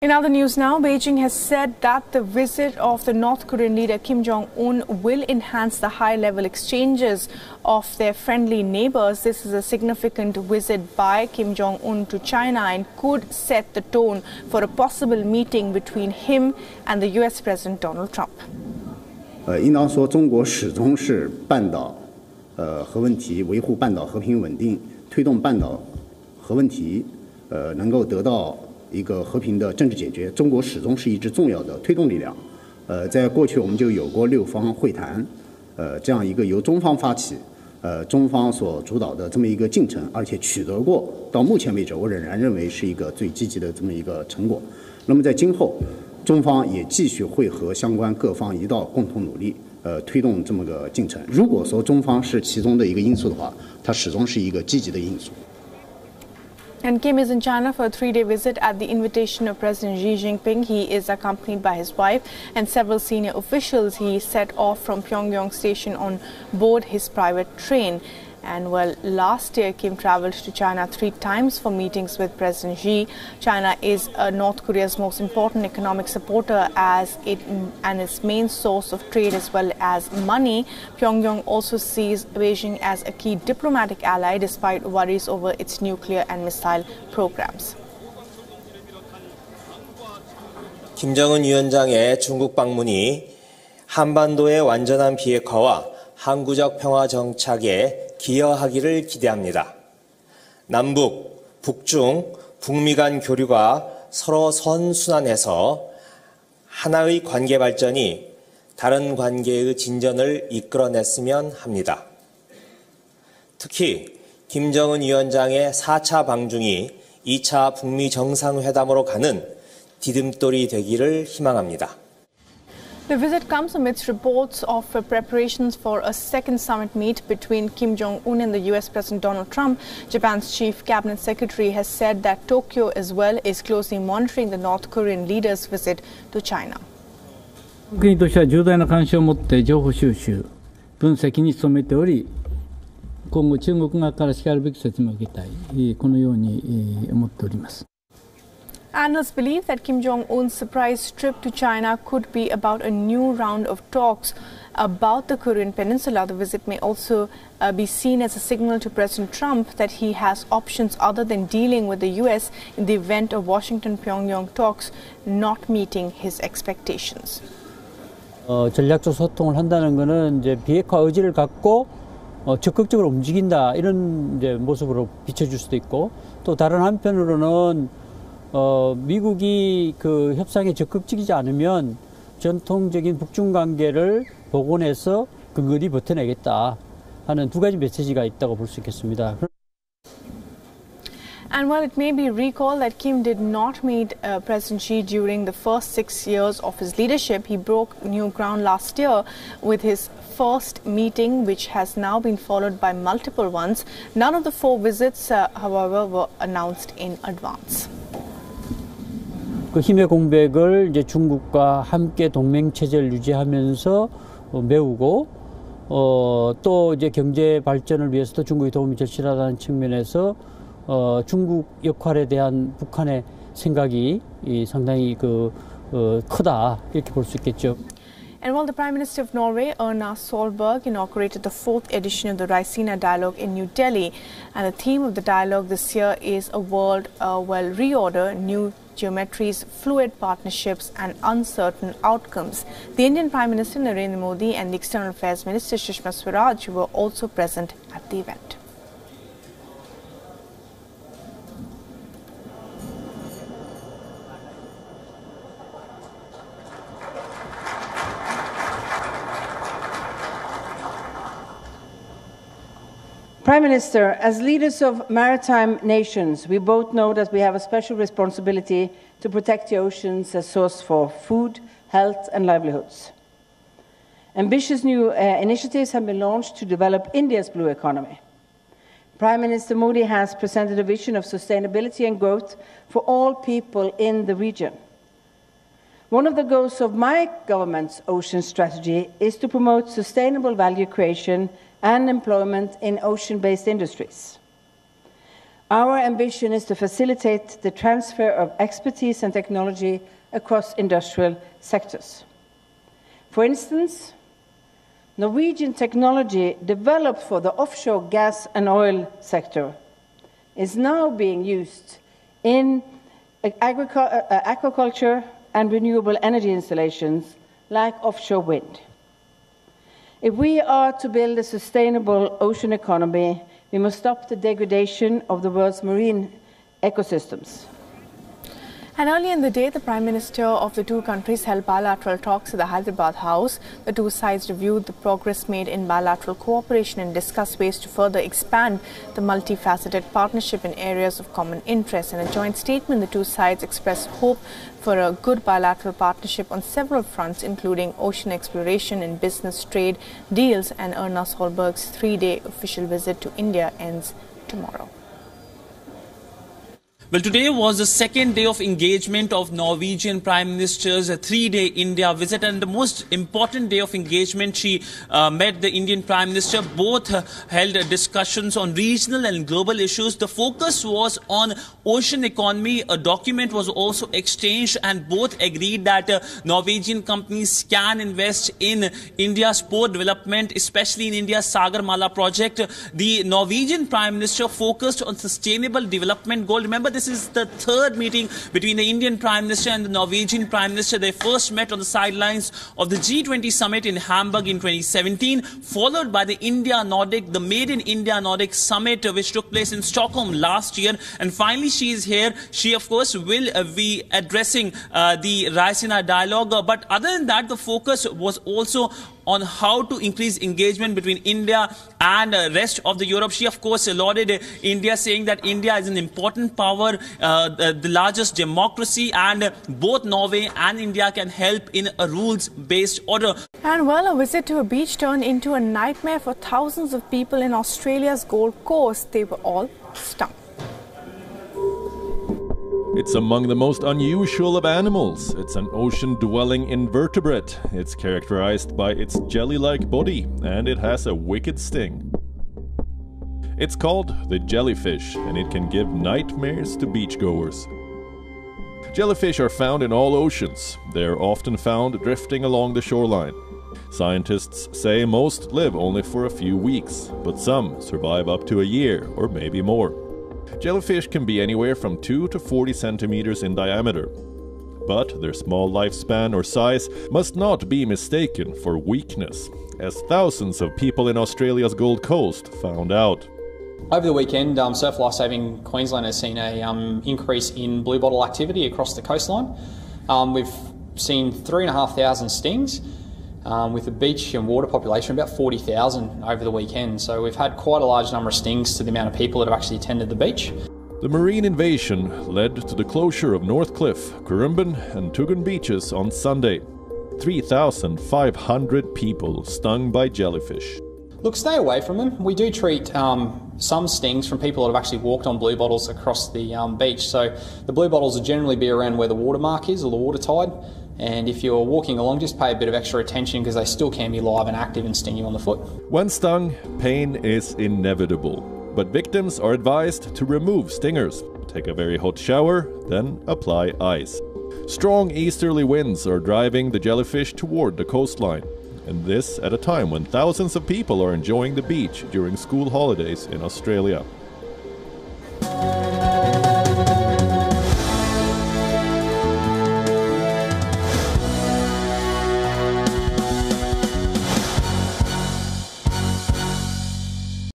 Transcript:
In other news now, Beijing has said that the visit of the North Korean leader Kim Jong-un will enhance the high-level exchanges of their friendly neighbors. This is a significant visit by Kim Jong-un to China and could set the tone for a possible meeting between him and the U.S. President Donald Trump. 应当说，中国始终是半岛核问题维护半岛和平稳定，推动半岛核问题能够得到一个和平的政治解决，中国始终是一支重要的推动力量。在过去我们就有过6方会谈，这样一个由中方发起，中方所主导的这么一个进程，而且取得过到目前为止，我仍然认为是一个最积极的这么一个成果。那么在今后，中方也继续会和相关各方一道共同努力，推动这么个进程。如果说中方是其中的一个因素的话，它始终是一个积极的因素。 And Kim is in China for a 3-day visit at the invitation of President Xi Jinping. He is accompanied by his wife and several senior officials. He set off from Pyongyang station on board his private train. And well, last year Kim traveled to China 3 times for meetings with President Xi. China is North Korea's most important economic supporter and its main source of trade as well as money. Pyongyang also sees Beijing as a key diplomatic ally despite worries over its nuclear and missile programs. 김정은 위원장의 중국 방문이 한반도의 완전한 비핵화와 항구적 평화 정착에 기여하기를 기대합니다. 남북, 북중, 북미 간 교류가 서로 선순환해서 하나의 관계 발전이 다른 관계의 진전을 이끌어냈으면 합니다. 특히 김정은 위원장의 4차 방중이 2차 북미 정상회담으로 가는 디딤돌이 되기를 희망합니다. The visit comes amidst reports of preparations for a second summit meet between Kim Jong-un and the U.S. President Donald Trump. Japan's chief cabinet secretary has said that Tokyo as well is closely monitoring the North Korean leader's visit to China. 国としては重大な関心を持って情報収集、分析に努めており、今後中国側からしかるべき説明を受けたい、このように思っております。 Analysts believe that Kim Jong-un's surprise trip to China could be about a new round of talks about the Korean Peninsula. The visit may also be seen as a signal to President Trump that he has options other than dealing with the U.S. in the event of Washington-Pyongyang talks not meeting his expectations. 전략적 소통을 한다는 것은 이제 비핵화 의지를 갖고 적극적으로 움직인다 이런 이제 모습으로 비춰줄 수도 있고 또 다른 한편으로는 미국이 그 협상에 적극적이지 않으면 전통적인 북중 관계를 복원해서 근거리 버텨내겠다 하는 2가지 메시지가 있다고 볼 수 있겠습니다. And while it may be recalled that Kim did not meet President Xi during the first 6 years of his leadership, he broke new ground last year with his first meeting, which has now been followed by multiple ones. None of the 4 visits, however, were announced in advance. 그 힘의 공백을 이제 중국과 함께 동맹 체제를 유지하면서 메우고 또 이제 경제 발전을 위해서도 중국이 도움이 절실하다는 측면에서 중국 역할에 대한 북한의 생각이 상당히 크다 이렇게 볼 수 있겠죠. And while the Prime Minister of Norway, Erna Solberg, inaugurated the 4th edition of the Raisina Dialogue in New Delhi, and the theme of the dialogue this year is a world reorder, new geometries, fluid partnerships and uncertain outcomes. The Indian Prime Minister Narendra Modi and the External Affairs Minister Sushma Swaraj were also present at the event. Prime Minister, as leaders of maritime nations, we both know that we have a special responsibility to protect the oceans as source for food, health and livelihoods. Ambitious new initiatives have been launched to develop India's blue economy. Prime Minister Modi has presented a vision of sustainability and growth for all people in the region. One of the goals of my government's ocean strategy is to promote sustainable value creation and employment in ocean-based industries. Our ambition is to facilitate the transfer of expertise and technology across industrial sectors. For instance, Norwegian technology developed for the offshore gas and oil sector is now being used in aquaculture and renewable energy installations like offshore wind. If we are to build a sustainable ocean economy, we must stop the degradation of the world's marine ecosystems. And earlier in the day, the Prime Minister of the two countries held bilateral talks at the Hyderabad House. The two sides reviewed the progress made in bilateral cooperation and discussed ways to further expand the multifaceted partnership in areas of common interest. In a joint statement, the two sides expressed hope for a good bilateral partnership on several fronts, including ocean exploration and business trade deals. And Erna Solberg's three-day official visit to India ends tomorrow. Well, today was the second day of engagement of Norwegian Prime Minister's three-day India visit, and the most important day of engagement. She met the Indian Prime Minister. Both held discussions on regional and global issues. The focus was on ocean economy. A document was also exchanged, and both agreed that Norwegian companies can invest in India's port development, especially in India's Sagarmala project. The Norwegian Prime Minister focused on sustainable development goal. Remember, this is the third meeting between the Indian Prime Minister and the Norwegian Prime Minister. They first met on the sidelines of the G20 summit in Hamburg in 2017, followed by the the Made in India Nordic summit, which took place in Stockholm last year. And finally, she is here. She, of course, will be addressing the Raisina dialogue. But other than that, the focus was also on how to increase engagement between India and the rest of the Europe. She, of course, lauded India, saying that India is an important power, the largest democracy, and both Norway and India can help in a rules-based order. And well, a visit to a beach turned into a nightmare for thousands of people in Australia's Gold Coast. They were all stung. It's among the most unusual of animals. It's an ocean-dwelling invertebrate. It's characterized by its jelly-like body, and it has a wicked sting. It's called the jellyfish, and it can give nightmares to beachgoers. Jellyfish are found in all oceans. They're often found drifting along the shoreline. Scientists say most live only for a few weeks, but some survive up to a year or maybe more. Jellyfish can be anywhere from 2 to 40 centimeters in diameter. But their small lifespan or size must not be mistaken for weakness, as thousands of people in Australia's Gold Coast found out. Over the weekend, Surf Life Saving Queensland has seen an increase in bluebottle activity across the coastline. We've seen 3,500 stings, with a beach and water population of about 40,000 over the weekend. So we've had quite a large number of stings to the amount of people that have actually attended the beach. The marine invasion led to the closure of Northcliffe, Currumbin and Tugun beaches on Sunday. 3,500 people stung by jellyfish. Look, stay away from them. We do treat some stings from people that have actually walked on blue bottles across the beach. So the blue bottles will generally be around where the watermark is or the water tide. And if you're walking along, just pay a bit of extra attention because they still can be live and active and sting you on the foot. When stung, pain is inevitable. But victims are advised to remove stingers. Take a very hot shower, then apply ice. Strong easterly winds are driving the jellyfish toward the coastline. And this at a time when thousands of people are enjoying the beach during school holidays in Australia.